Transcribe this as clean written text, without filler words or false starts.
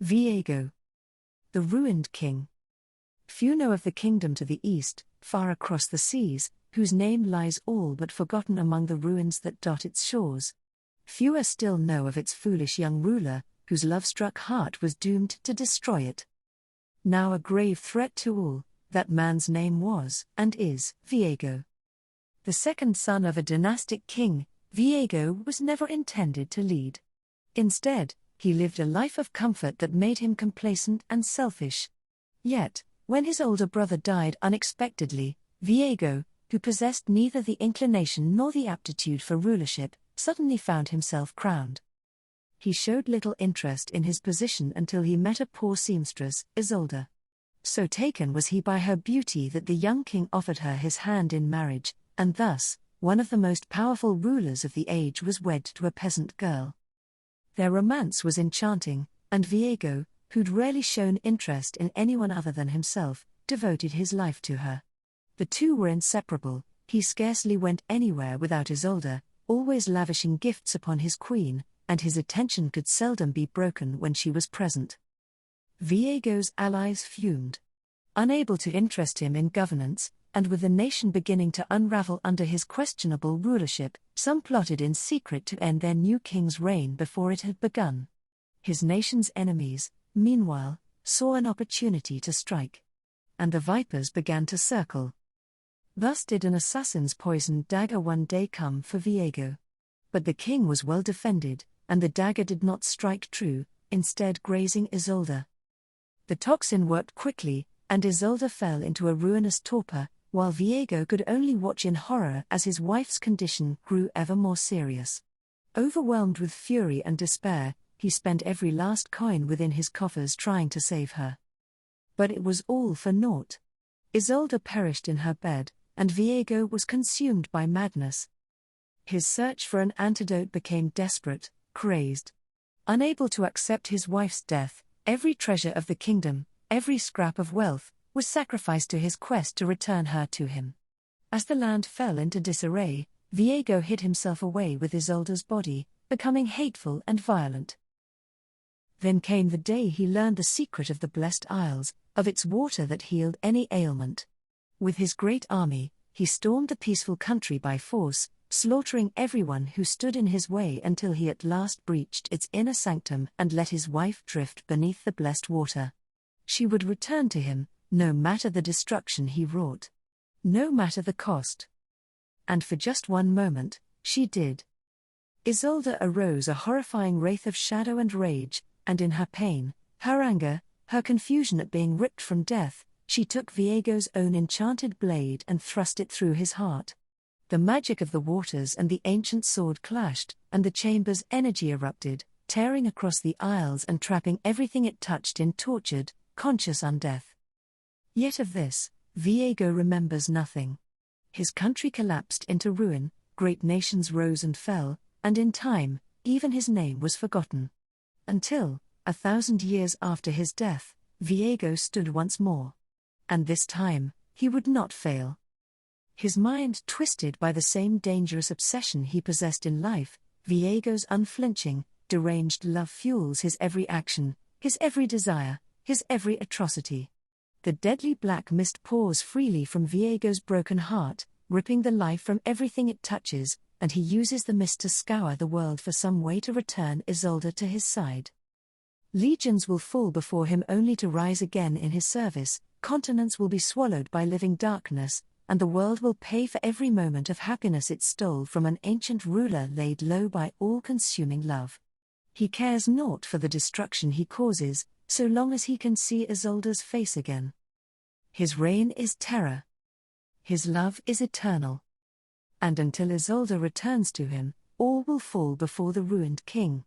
Viego, the ruined king. Few know of the kingdom to the east, far across the seas, whose name lies all but forgotten among the ruins that dot its shores. Fewer still know of its foolish young ruler, whose love-struck heart was doomed to destroy it. Now a grave threat to all, that man's name was, and is, Viego. The second son of a dynastic king, Viego was never intended to lead. Instead, he lived a life of comfort that made him complacent and selfish. Yet, when his older brother died unexpectedly, Viego, who possessed neither the inclination nor the aptitude for rulership, suddenly found himself crowned. He showed little interest in his position until he met a poor seamstress, Isolde. So taken was he by her beauty that the young king offered her his hand in marriage, and thus, one of the most powerful rulers of the age was wed to a peasant girl. Their romance was enchanting, and Viego, who'd rarely shown interest in anyone other than himself, devoted his life to her. The two were inseparable. He scarcely went anywhere without Isolde, always lavishing gifts upon his queen, and his attention could seldom be broken when she was present. Viego's allies fumed. Unable to interest him in governance, and with the nation beginning to unravel under his questionable rulership, some plotted in secret to end their new king's reign before it had begun. His nation's enemies, meanwhile, saw an opportunity to strike. And the vipers began to circle. Thus did an assassin's poisoned dagger one day come for Viego. But the king was well defended, and the dagger did not strike true, instead grazing Isolde. The toxin worked quickly, and Isolde fell into a ruinous torpor, while Viego could only watch in horror as his wife's condition grew ever more serious. Overwhelmed with fury and despair, he spent every last coin within his coffers trying to save her. But it was all for naught. Isolde perished in her bed, and Viego was consumed by madness. His search for an antidote became desperate, crazed. Unable to accept his wife's death, every treasure of the kingdom, every scrap of wealth, was sacrificed to his quest to return her to him. As the land fell into disarray, Viego hid himself away with Isolde's body, becoming hateful and violent. Then came the day he learned the secret of the Blessed Isles, of its water that healed any ailment. With his great army, he stormed the peaceful country by force, slaughtering everyone who stood in his way until he at last breached its inner sanctum and let his wife drift beneath the blessed water. She would return to him, no matter the destruction he wrought. No matter the cost. And for just one moment, she did. Isolde arose a horrifying wraith of shadow and rage, and in her pain, her anger, her confusion at being ripped from death, she took Viego's own enchanted blade and thrust it through his heart. The magic of the waters and the ancient sword clashed, and the chamber's energy erupted, tearing across the aisles and trapping everything it touched in tortured, conscious undeath. Yet of this, Viego remembers nothing. His country collapsed into ruin, great nations rose and fell, and in time, even his name was forgotten. Until, 1,000 years after his death, Viego stood once more. And this time, he would not fail. His mind twisted by the same dangerous obsession he possessed in life, Viego's unflinching, deranged love fuels his every action, his every desire, his every atrocity. The deadly black mist pours freely from Viego's broken heart, ripping the life from everything it touches, and he uses the mist to scour the world for some way to return Isolde to his side. Legions will fall before him only to rise again in his service, continents will be swallowed by living darkness, and the world will pay for every moment of happiness it stole from an ancient ruler laid low by all-consuming love. He cares naught for the destruction he causes, so long as he can see Isolde's face again. His reign is terror. His love is eternal. And until Isolde returns to him, all will fall before the ruined king.